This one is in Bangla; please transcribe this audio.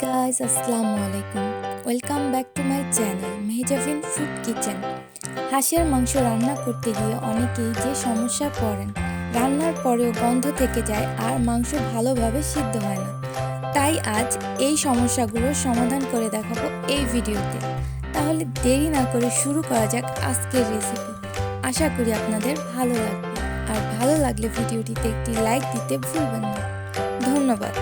guys, Assalamu alaikum. Welcome back to my channel Mezabin food kitchen. হাঁসের মাংস রান্না করতে গিয়ে অনেকেই যে সমস্যায় পড়েন, রান্নার পরেও গন্ধ থেকে যায় আর মাংস ভালোভাবে সিদ্ধ হয় না। তাই আজ এই সমস্যাগুলোর সমাধান করে দেখাবো এই ভিডিওতে। তাহলে দেরি না করে শুরু করা যাক আজকের রেসিপি। আশা করি আপনাদের ভালো লাগবে, আর ভালো লাগলে ভিডিওটিতে একটি লাইক দিতে ভুলবেন না। ধন্যবাদ।